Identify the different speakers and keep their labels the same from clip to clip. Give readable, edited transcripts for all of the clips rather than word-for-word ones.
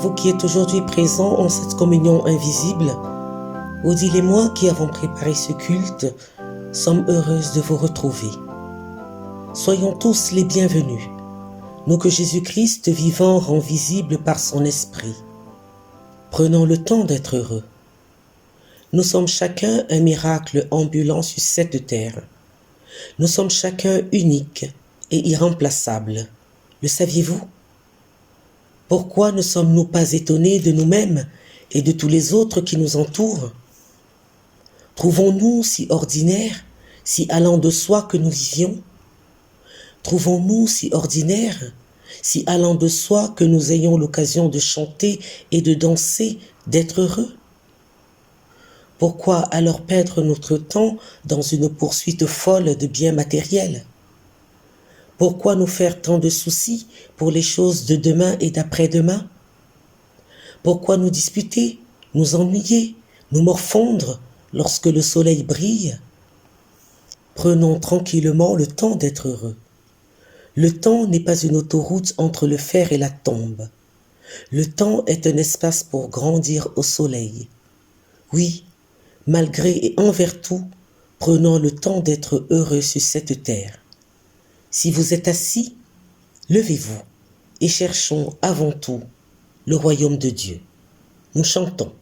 Speaker 1: vous qui êtes aujourd'hui présents en cette communion invisible, Odile et moi qui avons préparé ce culte, sommes heureuses de vous retrouver. Soyons tous les bienvenus, nous que Jésus-Christ vivant rend visible par son esprit. Prenons le temps d'être heureux. Nous sommes chacun un miracle ambulant sur cette terre. Nous sommes chacun uniques et irremplaçables. Le saviez-vous? Pourquoi ne sommes-nous pas étonnés de nous-mêmes et de tous les autres qui nous entourent? Trouvons-nous si ordinaires, si allant de soi que nous vivions? Trouvons-nous si ordinaires, si allant de soi que nous ayons l'occasion de chanter et de danser, d'être heureux? Pourquoi alors perdre notre temps dans une poursuite folle de biens matériels? Pourquoi nous faire tant de soucis pour les choses de demain et d'après-demain? Pourquoi nous disputer, nous ennuyer, nous morfondre lorsque le soleil brille? Prenons tranquillement le temps d'être heureux. Le temps n'est pas une autoroute entre le fer et la tombe. Le temps est un espace pour grandir au soleil. Oui, malgré et envers tout, prenons le temps d'être heureux sur cette terre. Si vous êtes assis, levez-vous et cherchons avant tout le royaume de Dieu. Nous chantons.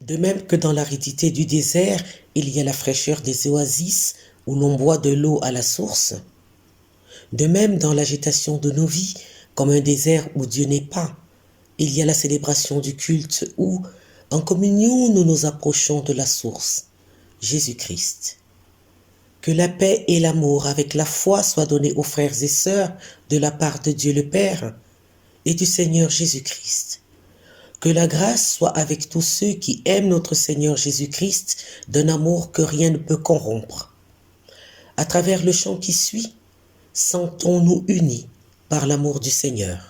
Speaker 1: De même que dans l'aridité du désert, il y a la fraîcheur des oasis où l'on boit de l'eau à la source, de même dans l'agitation de nos vies, comme un désert où Dieu n'est pas, il y a la célébration du culte où, en communion, nous nous approchons de la source, Jésus-Christ. Que la paix et l'amour avec la foi soient donnés aux frères et sœurs de la part de Dieu le Père et du Seigneur Jésus-Christ. Que la grâce soit avec tous ceux qui aiment notre Seigneur Jésus-Christ d'un amour que rien ne peut corrompre. À travers le chant qui suit, sentons-nous unis par l'amour du Seigneur.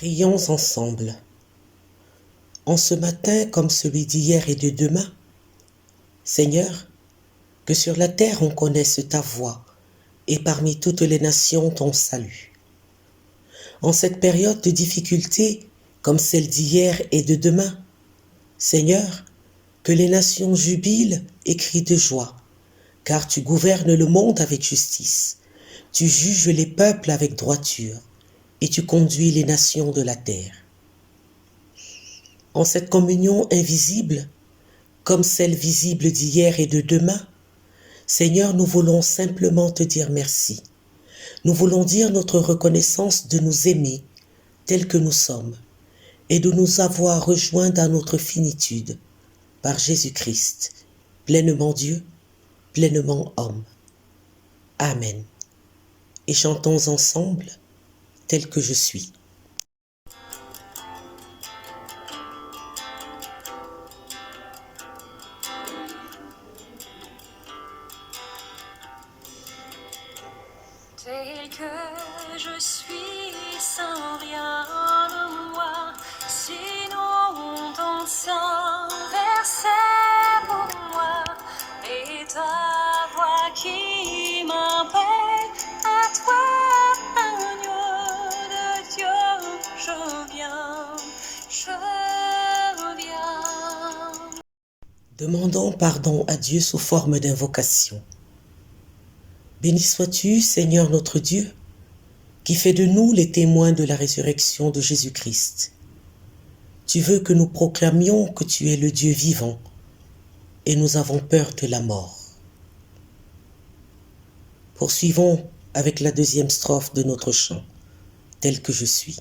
Speaker 1: Prions ensemble. En ce matin comme celui d'hier et de demain, Seigneur, que sur la terre on connaisse ta voix et parmi toutes les nations ton salut. En cette période de difficulté comme celle d'hier et de demain, Seigneur, que les nations jubilent et crient de joie, car tu gouvernes le monde avec justice, tu juges les peuples avec droiture et tu conduis les nations de la terre. En cette communion invisible, comme celle visible d'hier et de demain, Seigneur, nous voulons simplement te dire merci. Nous voulons dire notre reconnaissance de nous aimer tels que nous sommes et de nous avoir rejoints dans notre finitude par Jésus-Christ, pleinement Dieu, pleinement homme. Amen. Et chantons ensemble tel que je suis.
Speaker 2: Tel que je suis sans rien de moi, sinon ton sang versé pour moi, et ta voix qui m'appelle à toi, agneau de Dieu, je viens, je viens.
Speaker 1: Demandons pardon à Dieu sous forme d'invocation. Béni sois-tu, Seigneur notre Dieu, qui fais de nous les témoins de la résurrection de Jésus-Christ. Tu veux que nous proclamions que tu es le Dieu vivant, et nous avons peur de la mort. Poursuivons avec la deuxième strophe de notre chant, tel que je suis.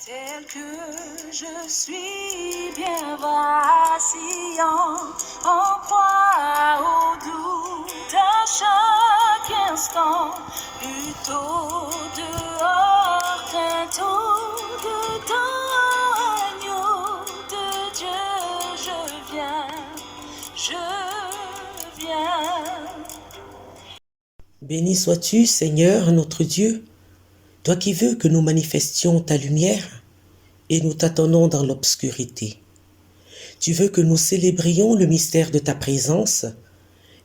Speaker 2: Tel que je suis bien vacillant, en proie au doute à chaque instant, plutôt dehors qu'un tour dedans, agneau de Dieu, je viens, je viens.
Speaker 1: Béni sois-tu, Seigneur notre Dieu, toi qui veux que nous manifestions ta lumière et nous t'attendons dans l'obscurité. Tu veux que nous célébrions le mystère de ta présence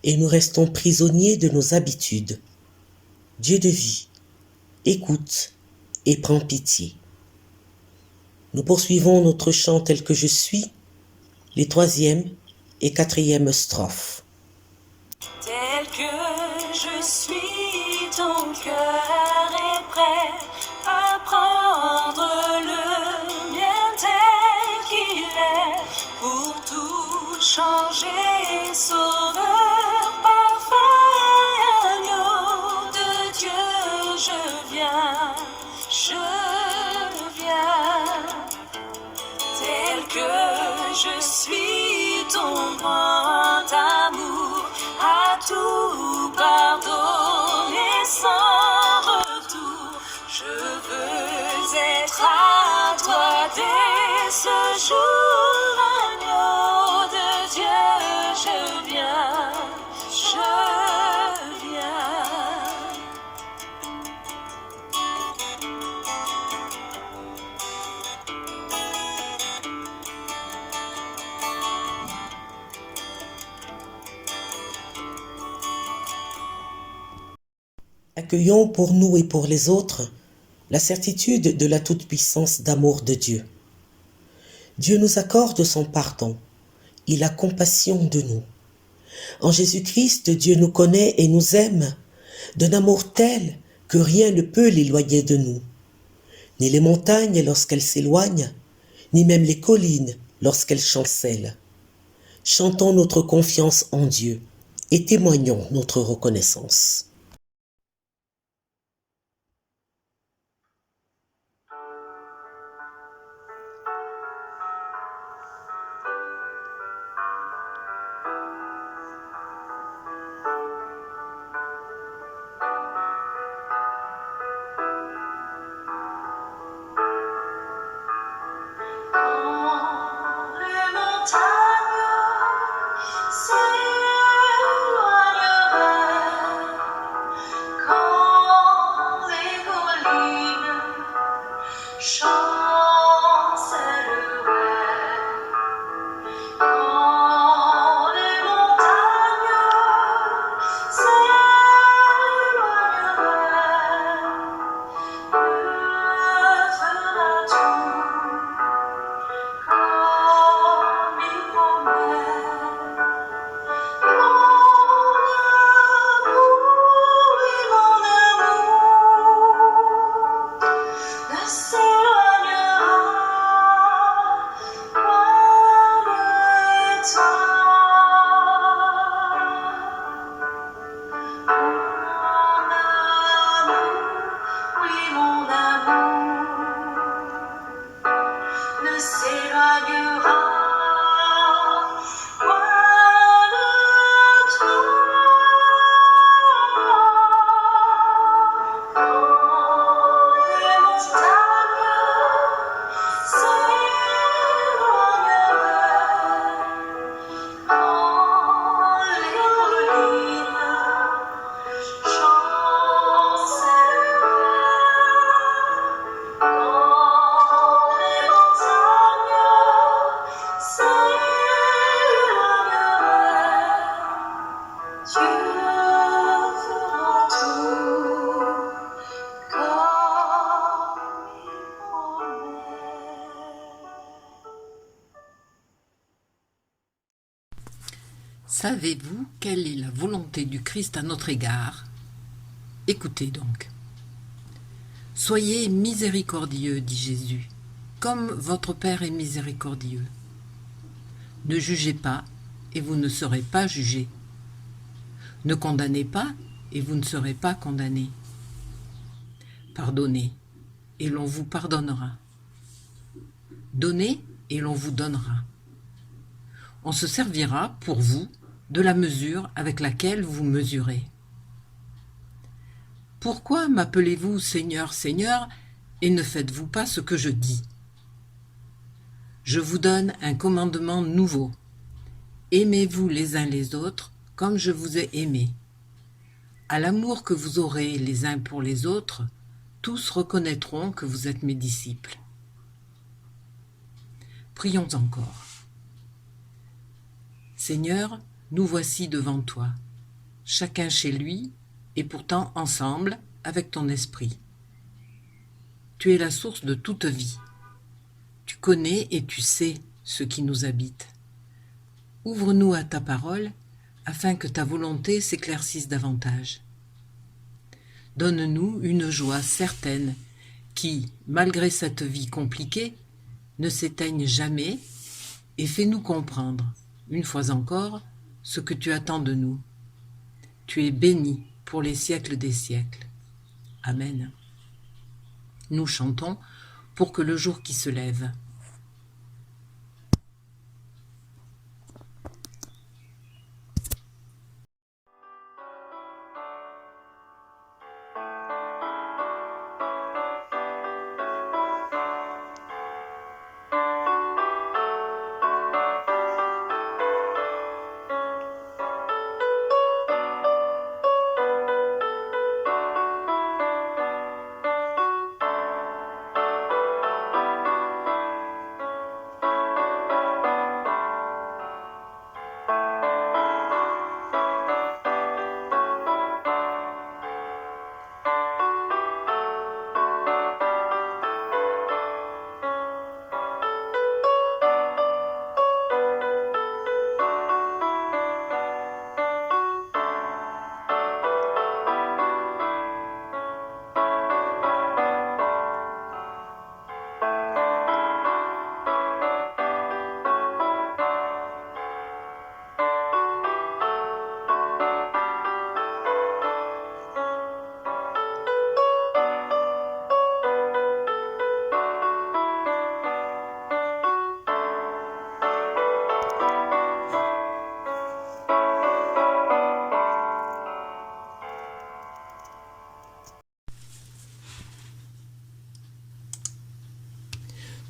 Speaker 1: et nous restons prisonniers de nos habitudes. Dieu de vie, écoute et prends pitié. Nous poursuivons notre chant tel que je suis, les 3e et 4e strophes.
Speaker 2: Tel que je suis, ton cœur est prêt à prendre le mien tel qu'il est, pour tout changer, sauveur parfait, agneau de Dieu, je viens, tel que je suis, ton grand amour à tout pardonner sans retour. Je veux être à toi dès ce jour, agneau de Dieu, je viens, je viens.
Speaker 1: Accueillons pour nous et pour les autres la certitude de la toute-puissance d'amour de Dieu. Dieu nous accorde son pardon. Il a compassion de nous. En Jésus-Christ, Dieu nous connaît et nous aime d'un amour tel que rien ne peut l'éloigner de nous. Ni les montagnes lorsqu'elles s'éloignent, ni même les collines lorsqu'elles chancellent. Chantons notre confiance en Dieu et témoignons notre reconnaissance.
Speaker 3: Savez-vous quelle est la volonté du Christ à notre égard? Écoutez donc. Soyez miséricordieux, dit Jésus, comme votre Père est miséricordieux. Ne jugez pas, et vous ne serez pas jugés. Ne condamnez pas, et vous ne serez pas condamnés. Pardonnez, et l'on vous pardonnera. Donnez, et l'on vous donnera. On se servira, pour vous, de la mesure avec laquelle vous mesurez. Pourquoi m'appelez-vous Seigneur, Seigneur, et ne faites-vous pas ce que je dis? Je vous donne un commandement nouveau. Aimez-vous les uns les autres comme je vous ai aimés. À l'amour que vous aurez les uns pour les autres, tous reconnaîtront que vous êtes mes disciples. Prions encore. Seigneur, nous voici devant toi, chacun chez lui, et pourtant ensemble avec ton esprit. Tu es la source de toute vie. Tu connais et tu sais ce qui nous habite. Ouvre-nous à ta parole, afin que ta volonté s'éclaircisse davantage. Donne-nous une joie certaine qui, malgré cette vie compliquée, ne s'éteigne jamais, et fais-nous comprendre, une fois encore, ce que tu attends de nous. Tu es béni pour les siècles des siècles. Amen. Nous chantons pour que le jour qui se lève.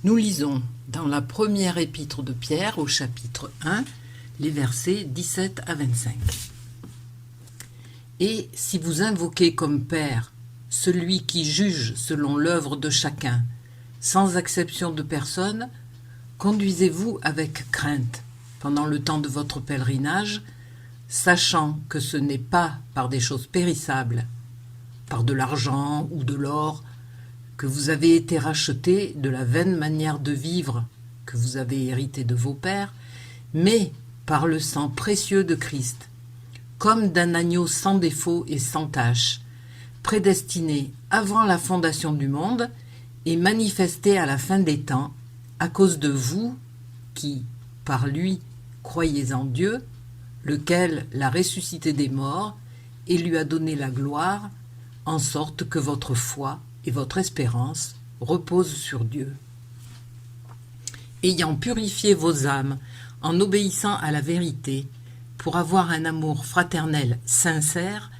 Speaker 3: Nous lisons dans la première épître de Pierre, au chapitre 1, les versets 17 à 25. « Et si vous invoquez comme Père celui qui juge selon l'œuvre de chacun, sans exception de personne, conduisez-vous avec crainte pendant le temps de votre pèlerinage, sachant que ce n'est pas par des choses périssables, par de l'argent ou de l'or, que vous avez été rachetés de la vaine manière de vivre que vous avez hérité de vos pères, mais par le sang précieux de Christ, comme d'un agneau sans défaut et sans tache, prédestiné avant la fondation du monde et manifesté à la fin des temps, à cause de vous qui, par lui, croyez en Dieu, lequel l'a ressuscité des morts et lui a donné la gloire, en sorte que votre foi et votre espérance reposent sur Dieu. Ayant purifié vos âmes en obéissant à la vérité, pour avoir un amour fraternel sincère,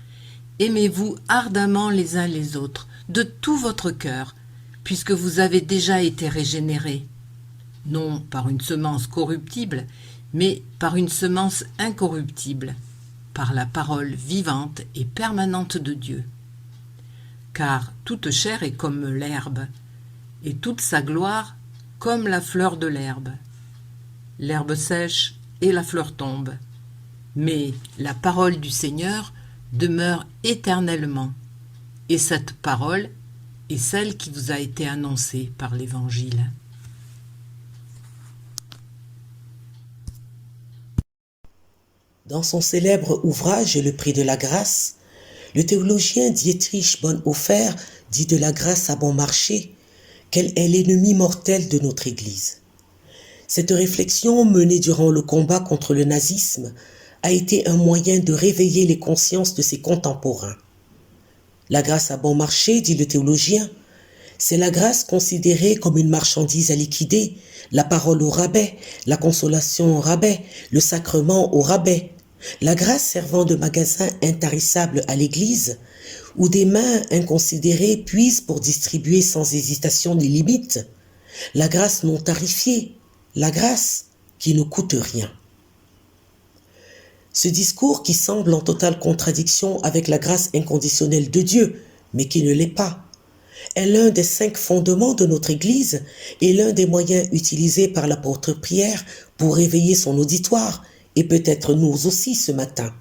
Speaker 3: aimez-vous ardemment les uns les autres, de tout votre cœur, puisque vous avez déjà été régénérés, non par une semence corruptible, mais par une semence incorruptible, par la parole vivante et permanente de Dieu. Car toute chair est comme l'herbe, et toute sa gloire comme la fleur de l'herbe. L'herbe sèche et la fleur tombe, mais la parole du Seigneur demeure éternellement, et cette parole est celle qui vous a été annoncée par l'Évangile.
Speaker 1: Dans son célèbre ouvrage Le prix de la grâce, le théologien Dietrich Bonhoeffer dit de la grâce à bon marché qu'elle est l'ennemi mortel de notre Église. Cette réflexion menée durant le combat contre le nazisme a été un moyen de réveiller les consciences de ses contemporains. La grâce à bon marché, dit le théologien, c'est la grâce considérée comme une marchandise à liquider, la parole au rabais, la consolation au rabais, le sacrement au rabais, la grâce servant de magasin intarissable à l'Église, où des mains inconsidérées puisent pour distribuer sans hésitation ni limite, la grâce non tarifiée, la grâce qui ne coûte rien. Ce discours qui semble en totale contradiction avec la grâce inconditionnelle de Dieu, mais qui ne l'est pas, est l'un des 5 fondements de notre Église et l'un des moyens utilisés par l'apôtre Pierre pour réveiller son auditoire et peut-être nous aussi ce matin.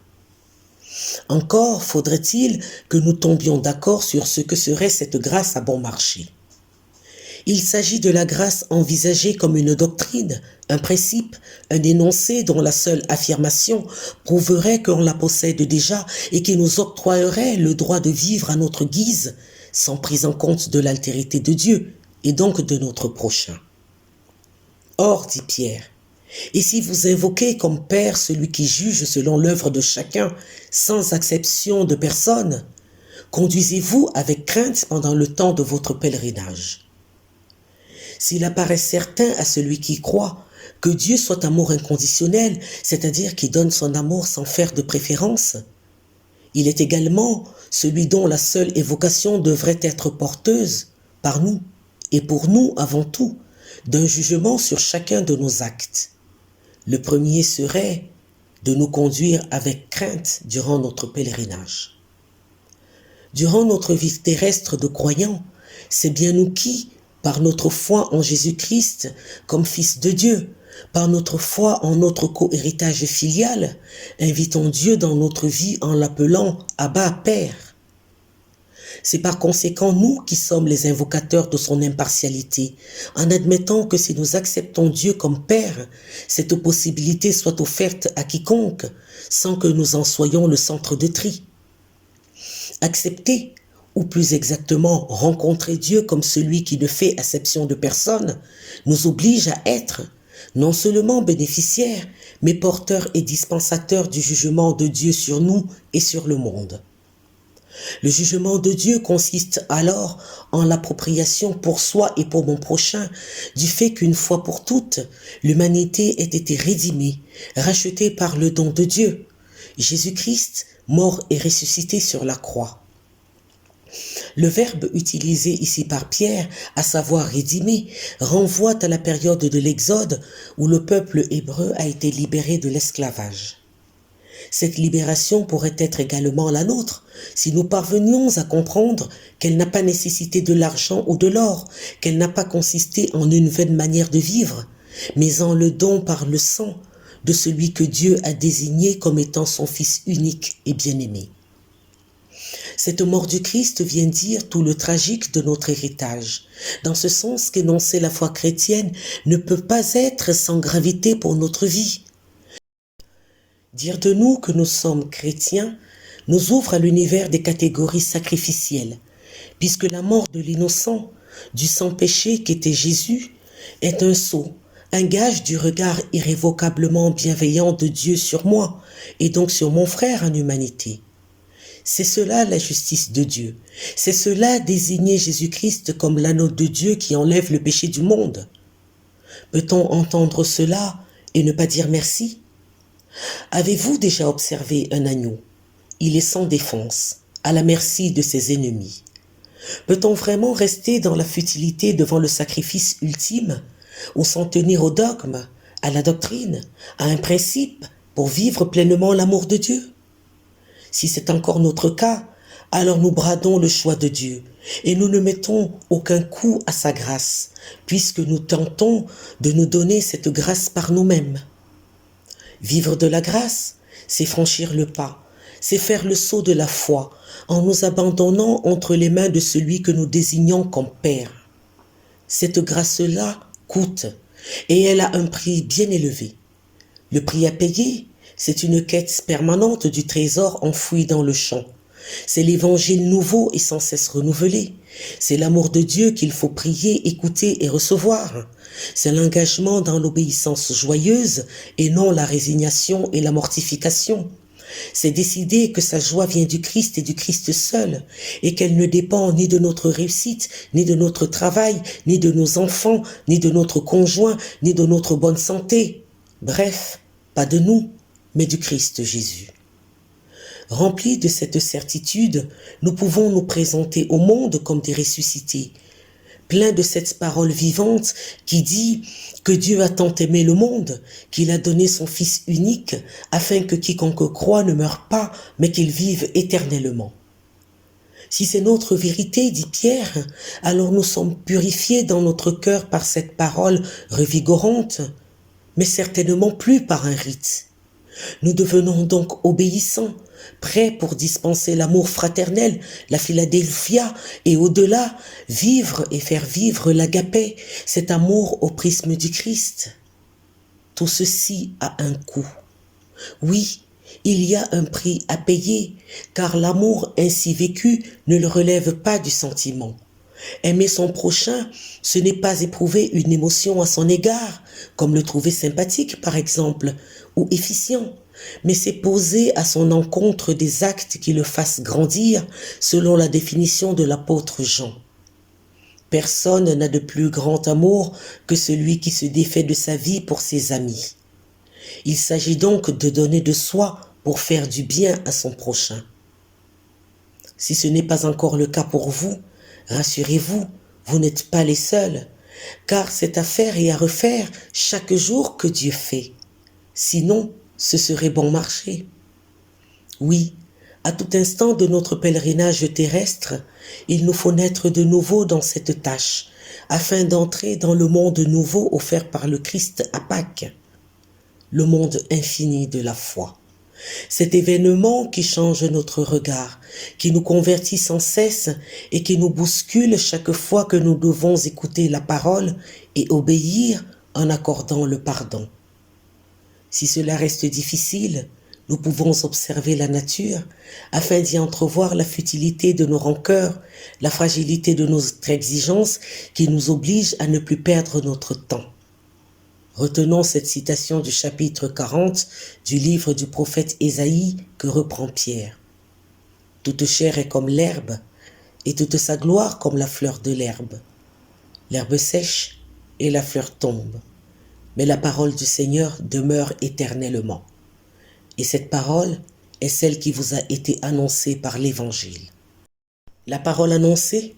Speaker 1: Encore faudrait-il que nous tombions d'accord sur ce que serait cette grâce à bon marché. Il s'agit de la grâce envisagée comme une doctrine, un principe, un énoncé dont la seule affirmation prouverait qu'on la possède déjà et qui nous octroierait le droit de vivre à notre guise, sans prise en compte de l'altérité de Dieu et donc de notre prochain. Or, dit Pierre, et si vous invoquez comme Père celui qui juge selon l'œuvre de chacun, sans exception de personne, conduisez-vous avec crainte pendant le temps de votre pèlerinage. S'il apparaît certain à celui qui croit que Dieu soit amour inconditionnel, c'est-à-dire qui donne son amour sans faire de préférence, il est également celui dont la seule évocation devrait être porteuse, par nous, et pour nous avant tout, d'un jugement sur chacun de nos actes. Le premier serait de nous conduire avec crainte durant notre pèlerinage. Durant notre vie terrestre de croyants, c'est bien nous qui, par notre foi en Jésus-Christ comme Fils de Dieu, par notre foi en notre co-héritage filial, invitons Dieu dans notre vie en l'appelant Abba Père. C'est par conséquent nous qui sommes les invocateurs de son impartialité, en admettant que si nous acceptons Dieu comme Père, cette possibilité soit offerte à quiconque, sans que nous en soyons le centre de tri. Accepter, ou plus exactement rencontrer Dieu comme celui qui ne fait acception de personne, nous oblige à être non seulement bénéficiaires, mais porteurs et dispensateurs du jugement de Dieu sur nous et sur le monde. Le jugement de Dieu consiste alors en l'appropriation pour soi et pour mon prochain du fait qu'une fois pour toutes, l'humanité ait été rédimée, rachetée par le don de Dieu, Jésus-Christ, mort et ressuscité sur la croix. Le verbe utilisé ici par Pierre, à savoir rédimer, renvoie à la période de l'Exode où le peuple hébreu a été libéré de l'esclavage. Cette libération pourrait être également la nôtre si nous parvenions à comprendre qu'elle n'a pas nécessité de l'argent ou de l'or, qu'elle n'a pas consisté en une vaine manière de vivre, mais en le don par le sang de celui que Dieu a désigné comme étant son Fils unique et bien-aimé. Cette mort du Christ vient dire tout le tragique de notre héritage, dans ce sens qu'énoncer la foi chrétienne ne peut pas être sans gravité pour notre vie. Dire de nous que nous sommes chrétiens nous ouvre à l'univers des catégories sacrificielles, puisque la mort de l'innocent, du sans-péché qu'était Jésus, est un sceau, un gage du regard irrévocablement bienveillant de Dieu sur moi, et donc sur mon frère en humanité. C'est cela la justice de Dieu. C'est cela désigner Jésus-Christ comme l'agneau de Dieu qui enlève le péché du monde. Peut-on entendre cela et ne pas dire merci? Avez-vous déjà observé un agneau? Il est sans défense, à la merci de ses ennemis. Peut-on vraiment rester dans la futilité devant le sacrifice ultime, ou s'en tenir au dogme, à la doctrine, à un principe, pour vivre pleinement l'amour de Dieu? Si c'est encore notre cas, alors nous bradons le choix de Dieu et nous ne mettons aucun coup à sa grâce, puisque nous tentons de nous donner cette grâce par nous-mêmes. Vivre de la grâce, c'est franchir le pas, c'est faire le saut de la foi en nous abandonnant entre les mains de celui que nous désignons comme Père. Cette grâce-là coûte et elle a un prix bien élevé. Le prix à payer, C'est une quête permanente du trésor enfoui dans le champ. C'est l'évangile nouveau et sans cesse renouvelé. C'est l'amour de Dieu qu'il faut prier, écouter et recevoir. C'est l'engagement dans l'obéissance joyeuse et non la résignation et la mortification. C'est décider que sa joie vient du Christ et du Christ seul, et qu'elle ne dépend ni de notre réussite, ni de notre travail, ni de nos enfants, ni de notre conjoint, ni de notre bonne santé. Bref, pas de nous, mais du Christ Jésus. Remplis de cette certitude, nous pouvons nous présenter au monde comme des ressuscités, pleins de cette parole vivante qui dit que Dieu a tant aimé le monde qu'il a donné son Fils unique afin que quiconque croit ne meure pas, mais qu'il vive éternellement. Si c'est notre vérité, dit Pierre, alors nous sommes purifiés dans notre cœur par cette parole revigorante, mais certainement plus par un rite. Nous devenons donc obéissants, prêts pour dispenser l'amour fraternel, la Philadelphia, et au-delà, vivre et faire vivre l'agapé, cet amour au prisme du Christ. Tout ceci a un coût. Oui, il y a un prix à payer, car l'amour ainsi vécu ne le relève pas du sentiment. Aimer son prochain, ce n'est pas éprouver une émotion à son égard, comme le trouver sympathique par exemple, ou efficient, mais c'est poser à son encontre des actes qui le fassent grandir selon la définition de l'apôtre Jean. Personne n'a de plus grand amour que celui qui se défait de sa vie pour ses amis. Il s'agit donc de donner de soi pour faire du bien à son prochain. Si ce n'est pas encore le cas pour vous, rassurez-vous, vous n'êtes pas les seuls, car c'est à faire et à refaire chaque jour que Dieu fait. Sinon, ce serait bon marché. Oui, à tout instant de notre pèlerinage terrestre, il nous faut naître de nouveau dans cette tâche, afin d'entrer dans le monde nouveau offert par le Christ à Pâques, le monde infini de la foi. Cet événement qui change notre regard, qui nous convertit sans cesse et qui nous bouscule chaque fois que nous devons écouter la parole et obéir en accordant le pardon. Si cela reste difficile, nous pouvons observer la nature afin d'y entrevoir la futilité de nos rancœurs, la fragilité de notre exigence qui nous oblige à ne plus perdre notre temps. Retenons cette citation du chapitre 40 du livre du prophète Ésaïe que reprend Pierre. « Toute chair est comme l'herbe, et toute sa gloire comme la fleur de l'herbe. L'herbe sèche et la fleur tombe, mais la parole du Seigneur demeure éternellement. Et cette parole est celle qui vous a été annoncée par l'Évangile. » La parole annoncée,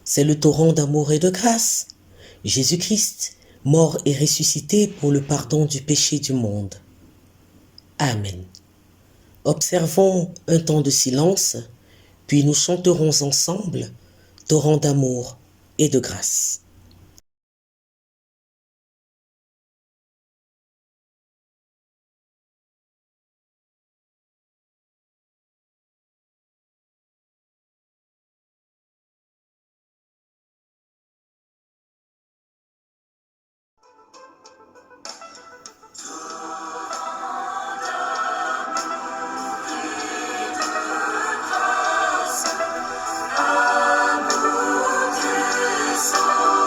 Speaker 1: c'est le torrent d'amour et de grâce, Jésus-Christ, mort et ressuscité pour le pardon du péché du monde. Amen. Observons un temps de silence, puis nous chanterons ensemble torrent d'amour et de grâce.
Speaker 2: Amour descend.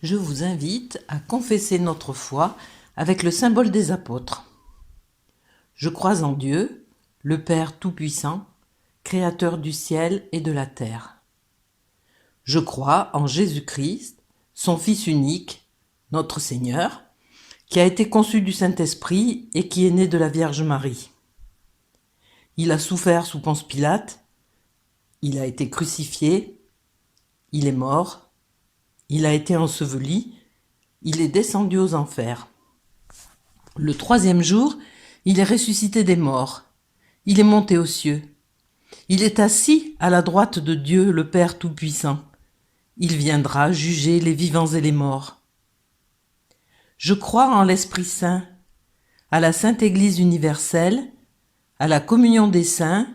Speaker 3: je vous invite à confesser notre foi avec le symbole des apôtres. Je crois en Dieu, le Père Tout-Puissant, Créateur du ciel et de la terre. Je crois en Jésus-Christ, son Fils unique, notre Seigneur, qui a été conçu du Saint-Esprit et qui est né de la Vierge Marie. Il a souffert sous Ponce Pilate, il a été crucifié, il est mort, il a été enseveli, il est descendu aux enfers. Le 3e jour, il est ressuscité des morts, il est monté aux cieux. Il est assis à la droite de Dieu, le Père Tout-Puissant. Il viendra juger les vivants et les morts. Je crois en l'Esprit Saint, à la Sainte Église universelle, à la communion des saints,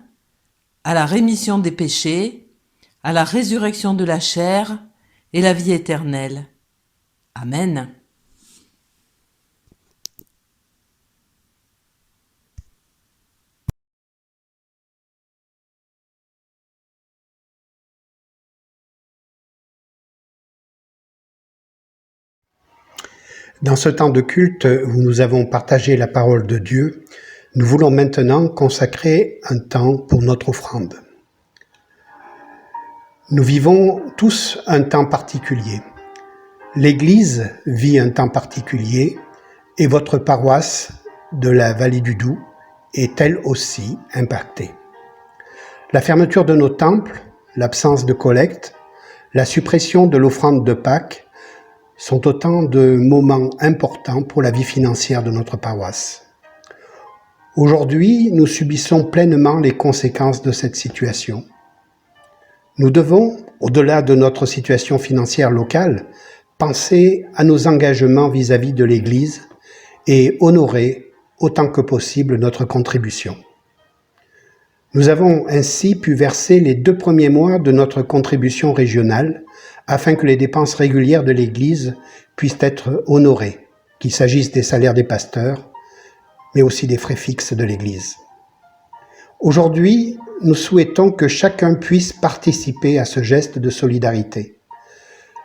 Speaker 3: à la rémission des péchés, à la résurrection de la chair et la vie éternelle. Amen.
Speaker 4: Dans ce temps de culte où nous avons partagé la parole de Dieu, nous voulons maintenant consacrer un temps pour notre offrande. Nous vivons tous un temps particulier. L'Église vit un temps particulier et votre paroisse de la Vallée du Doubs est elle aussi impactée. La fermeture de nos temples, l'absence de collecte, la suppression de l'offrande de Pâques sont autant de moments importants pour la vie financière de notre paroisse. Aujourd'hui, nous subissons pleinement les conséquences de cette situation. Nous devons, au-delà de notre situation financière locale, penser à nos engagements vis-à-vis de l'Église et honorer autant que possible notre contribution. Nous avons ainsi pu verser les 2 premiers mois de notre contribution régionale afin que les dépenses régulières de l'Église puissent être honorées, qu'il s'agisse des salaires des pasteurs, mais aussi des frais fixes de l'Église. Aujourd'hui, nous souhaitons que chacun puisse participer à ce geste de solidarité,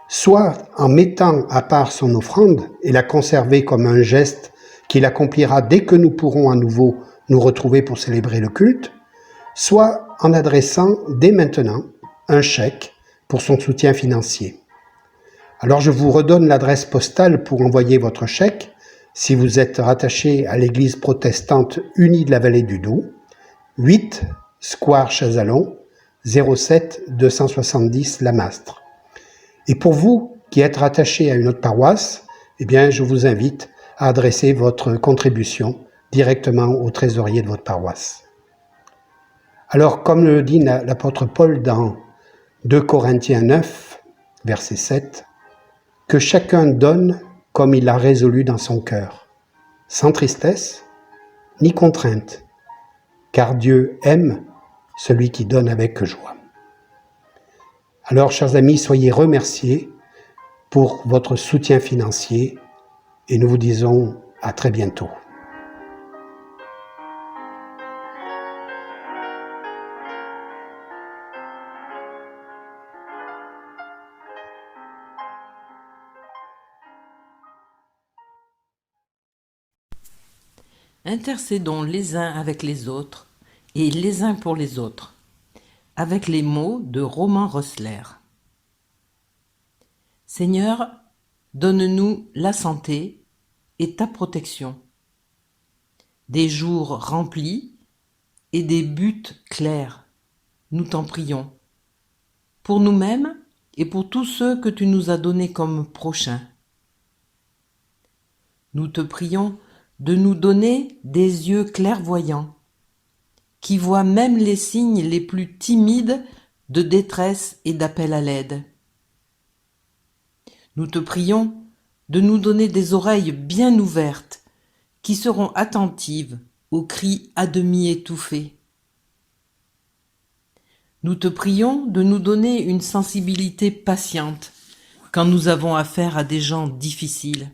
Speaker 4: soit en mettant à part son offrande et la conserver comme un geste qu'il accomplira dès que nous pourrons à nouveau nous retrouver pour célébrer le culte, soit en adressant dès maintenant un chèque pour son soutien financier. Alors je vous redonne l'adresse postale pour envoyer votre chèque si vous êtes rattaché à l'Église protestante unie de la Vallée du Doubs, 8 Square Chazalon, 07 270 Lamastre. Et pour vous qui êtes rattaché à une autre paroisse, eh bien je vous invite à adresser votre contribution directement au trésorier de votre paroisse. Alors, comme le dit l'apôtre Paul dans 2 Corinthiens 9, verset 7, « Que chacun donne comme il l'a résolu dans son cœur, sans tristesse ni contrainte, car Dieu aime celui qui donne avec joie. » Alors, chers amis, soyez remerciés pour votre soutien financier et nous vous disons à très bientôt.
Speaker 3: Intercédons les uns avec les autres et les uns pour les autres, avec les mots de Roman Roessler. Seigneur, donne-nous la santé et ta protection, des jours remplis et des buts clairs, nous t'en prions, pour nous-mêmes et pour tous ceux que tu nous as donnés comme prochains. Nous te prions de nous donner des yeux clairvoyants, qui voient même les signes les plus timides de détresse et d'appel à l'aide. Nous te prions de nous donner des oreilles bien ouvertes, qui seront attentives aux cris à demi étouffés. Nous te prions de nous donner une sensibilité patiente quand nous avons affaire à des gens difficiles,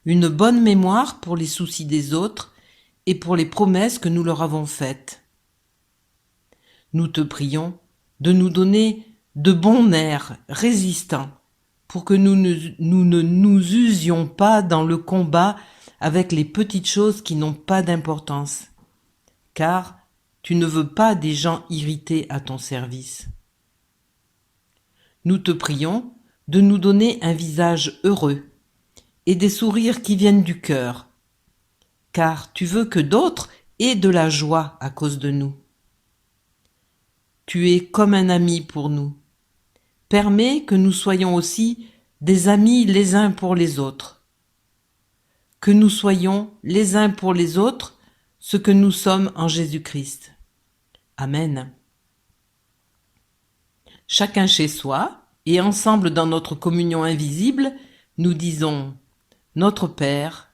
Speaker 3: une bonne mémoire pour les soucis des autres et pour les promesses que nous leur avons faites. Nous te prions de nous donner de bons nerfs résistants pour que nous ne nous usions pas dans le combat avec les petites choses qui n'ont pas d'importance, car tu ne veux pas des gens irrités à ton service. Nous te prions de nous donner un visage heureux et des sourires qui viennent du cœur, car tu veux que d'autres aient de la joie à cause de nous. Tu es comme un ami pour nous. Permets que nous soyons aussi des amis les uns pour les autres. Que nous soyons les uns pour les autres ce que nous sommes en Jésus-Christ. Amen. Chacun chez soi et ensemble dans notre communion invisible, nous disons « Notre Père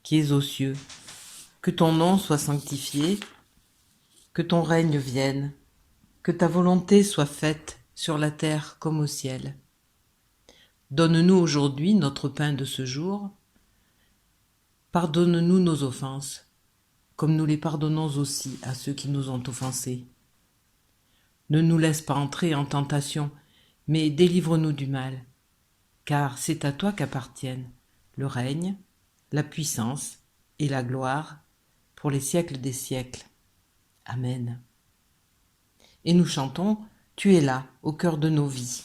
Speaker 3: qui es aux cieux, que ton nom soit sanctifié, que ton règne vienne, que ta volonté soit faite sur la terre comme au ciel. Donne-nous aujourd'hui notre pain de ce jour. Pardonne-nous nos offenses, comme nous les pardonnons aussi à ceux qui nous ont offensés. Ne nous laisse pas entrer en tentation, mais délivre-nous du mal, car c'est à toi qu'appartiennent le règne, la puissance et la gloire pour les siècles des siècles. Amen. Et nous chantons « Tu es là, au cœur de nos vies ».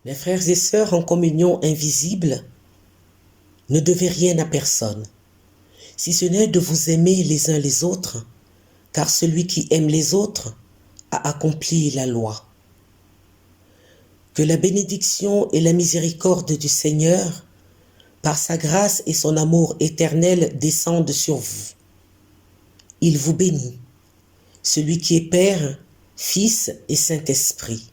Speaker 1: Mes frères et sœurs en communion invisible, ne devez rien à personne, si ce n'est de vous aimer les uns les autres, car celui qui aime les autres a accompli la loi. Que la bénédiction et la miséricorde du Seigneur, par sa grâce et son amour éternel, descendent sur vous. Il vous bénit, celui qui est Père, Fils et Saint-Esprit.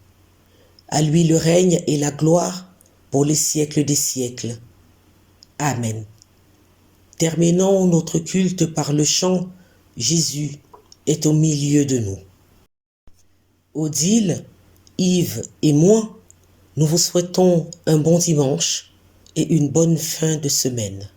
Speaker 1: À lui le règne et la gloire pour les siècles des siècles. Amen. Terminons notre culte par le chant « Jésus est au milieu de nous ». Odile, Yves et moi, nous vous souhaitons un bon dimanche et une bonne fin de semaine.